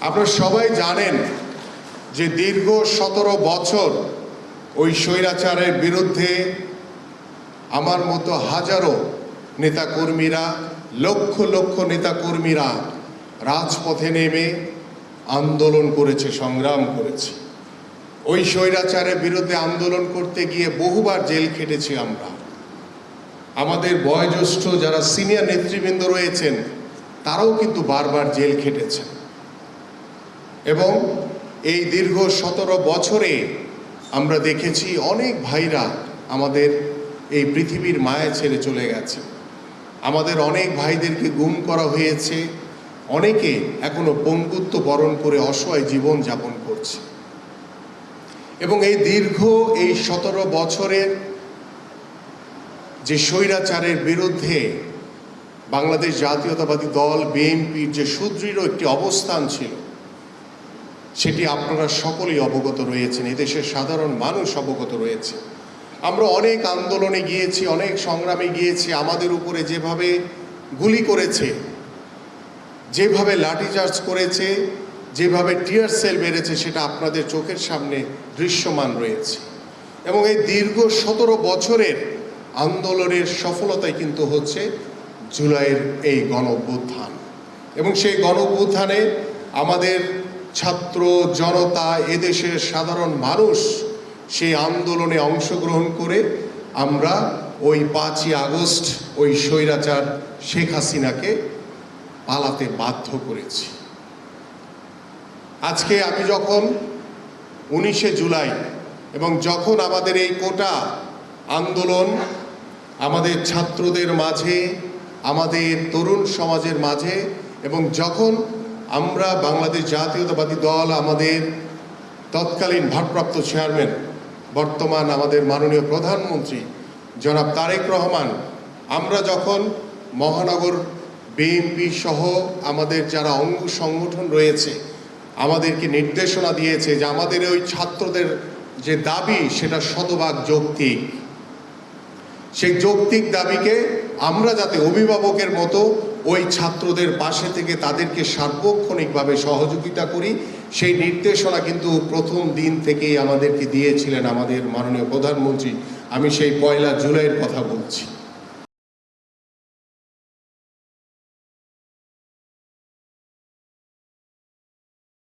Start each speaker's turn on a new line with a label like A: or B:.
A: আপনারা সবাই জানেন যে দীর্ঘ 17 বছর ওই স্বৈরাচারের বিরুদ্ধে আমার মতো হাজারো নেতাকর্মীরা, লক্ষ লক্ষ নেতাকর্মীরা রাজপথে নেমে আন্দোলন করেছে, সংগ্রাম করেছে। ওই স্বৈরাচারের বিরুদ্ধে আন্দোলন করতে গিয়ে বহুবার জেল খেটেছি আমরা। আমাদের বয়োজ্যেষ্ঠ যারা সিনিয়র নেতৃবৃন্দ রয়েছেন তারাও কিন্তু বারবার জেল খেটেছেন। এবং এই দীর্ঘ 17 বছরে আমরা দেখেছি অনেক ভাইরা আমাদের এই পৃথিবীর মায়া ছেড়ে চলে গেছে। আমাদের অনেক ভাইদেরকে গুম করা হয়েছে, অনেকে এখনো পঙ্গুত্ব বরণ করে অসহায় জীবন যাপন করছে। এবং এই দীর্ঘ 17 বছরের যে স্বৈরাচারের বিরুদ্ধে বাংলাদেশ জাতীয়তাবাদী দল বিএনপির যে সুদৃঢ় একটি অবস্থান ছিল, সেটি আপনারা সকলেই অবগত রয়েছেন, এদেশের সাধারণ মানুষ অবগত রয়েছে। আমরা অনেক আন্দোলনে গিয়েছি, অনেক সংগ্রামে গিয়েছি। আমাদের উপরে যেভাবে গুলি করেছে, যেভাবে লাঠিচার্জ করেছে, যেভাবে টিয়ার সেল বেড়েছে, সেটা আপনাদের চোখের সামনে দৃশ্যমান রয়েছে। এবং এই দীর্ঘ 17 বছরের আন্দোলনের সফলতাই কিন্তু হচ্ছে জুলাইয়ের এই গণ-অভ্যুত্থান। এবং সেই গণ-অভ্যুত্থানে আমাদের ছাত্র জনতা, এদেশের সাধারণ মানুষ সেই আন্দোলনে অংশগ্রহণ করে আমরা ওই 5ই আগস্ট ওই স্বৈরাচার শেখ হাসিনাকে পালাতে বাধ্য করেছি। আজকে আমি যখন 19শে জুলাই এবং যখন আমাদের এই কোটা আন্দোলন আমাদের ছাত্রদের মাঝে, আমাদের তরুণ সমাজের মাঝে, এবং যখন আমরা বাংলাদেশ জাতীয়তাবাদী দল, আমাদের তৎকালীন ভারপ্রাপ্ত চেয়ারম্যান, বর্তমান আমাদের মাননীয় প্রধানমন্ত্রী জনাব তারেক রহমান, আমরা যখন মহানগর বিএনপি সহ আমাদের যারা অঙ্গ সংগঠন রয়েছে আমাদেরকে নির্দেশনা দিয়েছে যে আমাদের ওই ছাত্রদের যে দাবি সেটা শতভাগ যৌক্তিক, সেই যৌক্তিক দাবিকে আমরা যাতে অভিভাবকের মতো ওই ছাত্রদের পাশে থেকে তাদেরকে সার্বক্ষণিকভাবে সহযোগিতা করি, সেই নির্দেশনা কিন্তু প্রথম দিন থেকেই আমাদেরকে দিয়েছিলেন আমাদের মাননীয় প্রধানমন্ত্রী। আমি সেই 1 জুলাইয়ের কথা বলছি।